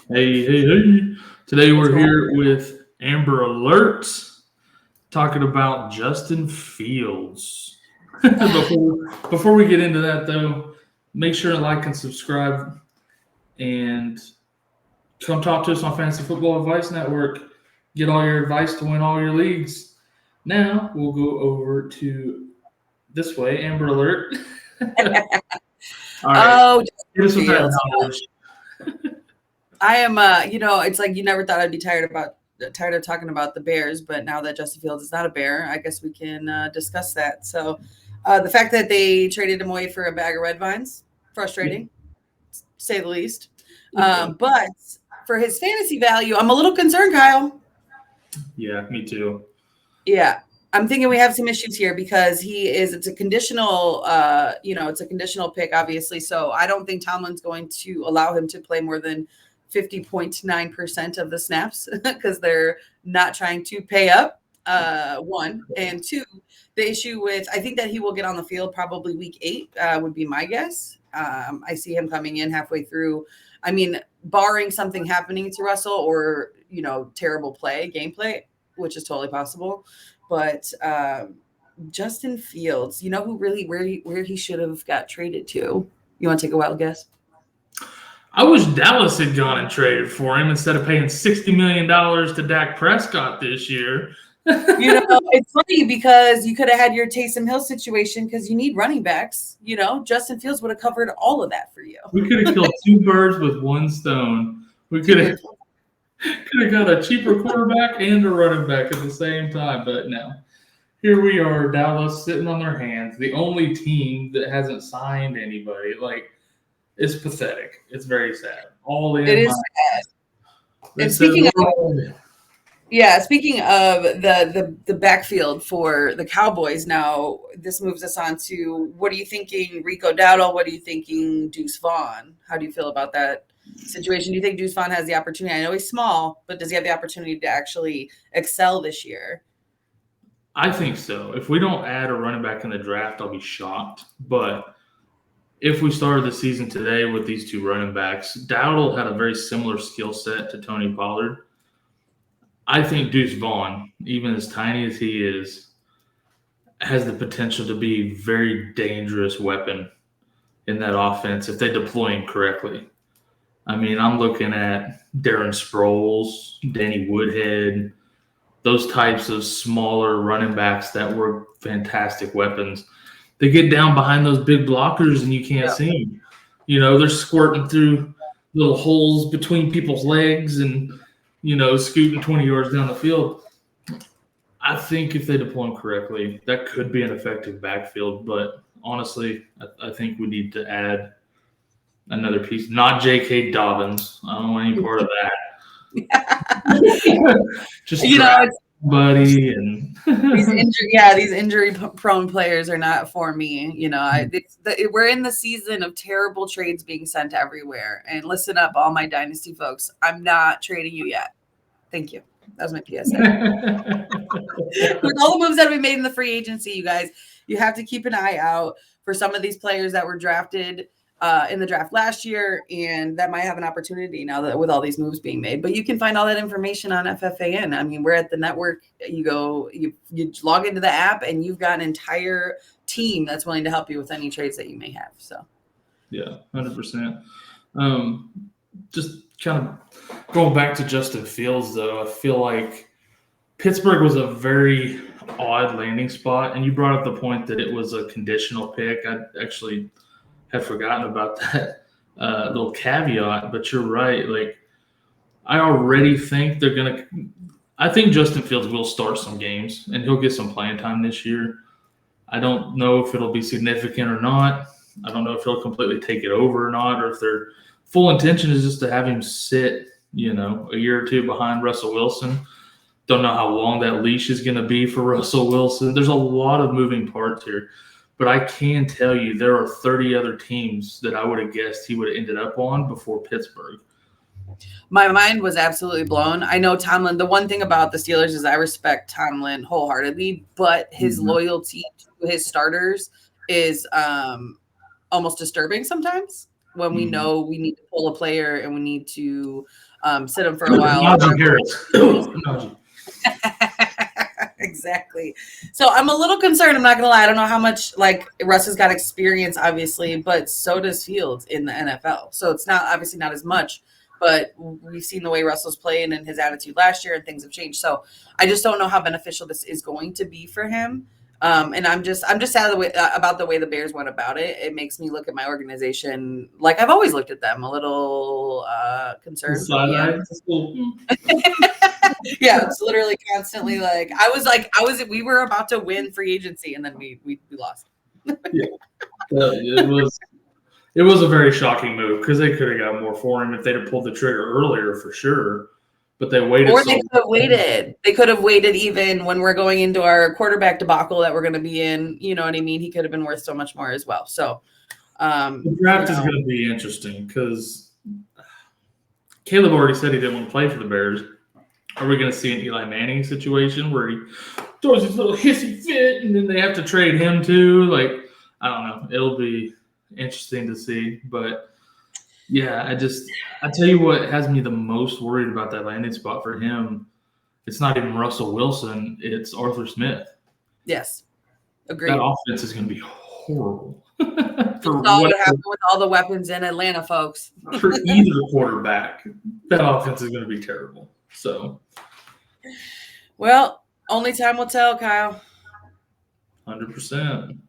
Hey, hey, hey. Today What's we're going here with Amber Alerts talking about Justin Fields. on? before we get into that, though, make sure to like and subscribe and come talk to us on Fantasy Football Advice Network. Get all your advice to win all your leagues. Now we'll go over to this way, Amber Alert. All right, Oh, hit Justin us with that Fields. knowledge. I am. It's like you never thought I'd be tired of talking about the Bears, but now that Justin Fields is not a Bear, I guess we can discuss that. So, the fact that they traded him away for a bag of red vines, frustrating, to say the least. But for his fantasy value, I'm a little concerned, Kyle. Yeah, me too. Yeah. I'm thinking we have some issues here because it's a conditional, it's a conditional pick, obviously. So I don't think Tomlin's going to allow him to play more than 50.9% of the snaps because they're not trying to pay up. One and two, the issue with I think that he will get on the field probably week 8 would be my guess. I see him coming in halfway through. I mean, barring something happening to Russell or terrible gameplay, which is totally possible. But Justin Fields, you know who really where he should have got traded to? You want to take a wild guess? I wish Dallas had gone and traded for him instead of paying $60 million to Dak Prescott this year. It's funny because you could have had your Taysom Hill situation because you need running backs. Justin Fields would have covered all of that for you. We could have killed two birds with one stone. We could have got a cheaper quarterback and a running back at the same time, but no. Here we are, Dallas sitting on their hands, the only team that hasn't signed anybody. Like, it's pathetic. It's very sad. All It in is my sad. they And said, speaking of the backfield for the Cowboys, now this moves us on to what are you thinking, Rico Dowdle? What are you thinking, Deuce Vaughn? How do you feel about that situation? Do you think Deuce Vaughn has the opportunity? I know he's small, but does he have the opportunity to actually excel this year? I think so. If we don't add a running back in the draft, I'll be shocked. But if we started the season today with these two running backs, Dowdle had a very similar skill set to Tony Pollard. I think Deuce Vaughn, even as tiny as he is, has the potential to be a very dangerous weapon in that offense if they deploy him correctly. I mean, I'm looking at Darren Sproles, Danny Woodhead, those types of smaller running backs that were fantastic weapons. They get down behind those big blockers and you can't Yeah. see them. They're squirting through little holes between people's legs and, scooting 20 yards down the field. I think if they deploy them correctly, that could be an effective backfield. But honestly, I think we need to add another piece, not J.K. Dobbins. I don't want any part of that. Just draft somebody and these injury prone players are not for me. We're in the season of terrible trades being sent everywhere. And listen up, all my Dynasty folks, I'm not trading you yet. Thank you. That was my PSA. With all the moves that we made in the free agency, you guys, you have to keep an eye out for some of these players that were drafted in the draft last year, and that might have an opportunity now that with all these moves being made. But you can find all that information on FFAN. I mean, we're at the network. You log into the app, and you've got an entire team that's willing to help you with any trades that you may have. So, yeah, 100%. Just kind of going back to Justin Fields, though, I feel like Pittsburgh was a very odd landing spot, and you brought up the point that it was a conditional pick. I actually had forgotten about that little caveat, but you're right. Like, I already think they're going to – I think Justin Fields will start some games, and he'll get some playing time this year. I don't know if it'll be significant or not. I don't know if he'll completely take it over or not, or if their full intention is just to have him sit, a year or two behind Russell Wilson. Don't know how long that leash is going to be for Russell Wilson. There's a lot of moving parts here. But I can tell you there are 30 other teams that I would have guessed he would have ended up on before Pittsburgh. My mind was absolutely blown. I know Tomlin. The one thing about the Steelers is I respect Tomlin wholeheartedly, but his loyalty to his starters is almost disturbing sometimes when we know we need to pull a player and we need to sit him for a while. Najee Harris. Najee. Exactly. So I'm a little concerned. I'm not gonna lie. I don't know how much like Russ has got experience, obviously, but so does Fields in the NFL. So it's not obviously not as much, but we've seen the way Russell's playing and his attitude last year, and things have changed. So I just don't know how beneficial this is going to be for him. And I'm just sad about the way the Bears went about it. It makes me look at my organization like I've always looked at them, a little concerned. Yeah, it's literally constantly like we were about to win free agency and then we lost. Yeah. It was a very shocking move because they could have got more for him if they'd have pulled the trigger earlier for sure. But they waited. Or they could have waited. They could have waited even when we're going into our quarterback debacle that we're going to be in. You know what I mean? He could have been worth so much more as well. So the draft is going to be interesting because Caleb already said he didn't want to play for the Bears. Are we going to see an Eli Manning situation where he throws his little hissy fit and then they have to trade him too? Like, I don't know. It'll be interesting to see. But, yeah, I tell you what has me the most worried about that landing spot for him. It's not even Russell Wilson. It's Arthur Smith. Yes. Agreed. That offense is going to be horrible. That's all what happened with all the weapons in Atlanta, folks. For either quarterback, that offense is going to be terrible. So, well, only time will tell, Kyle. 100%.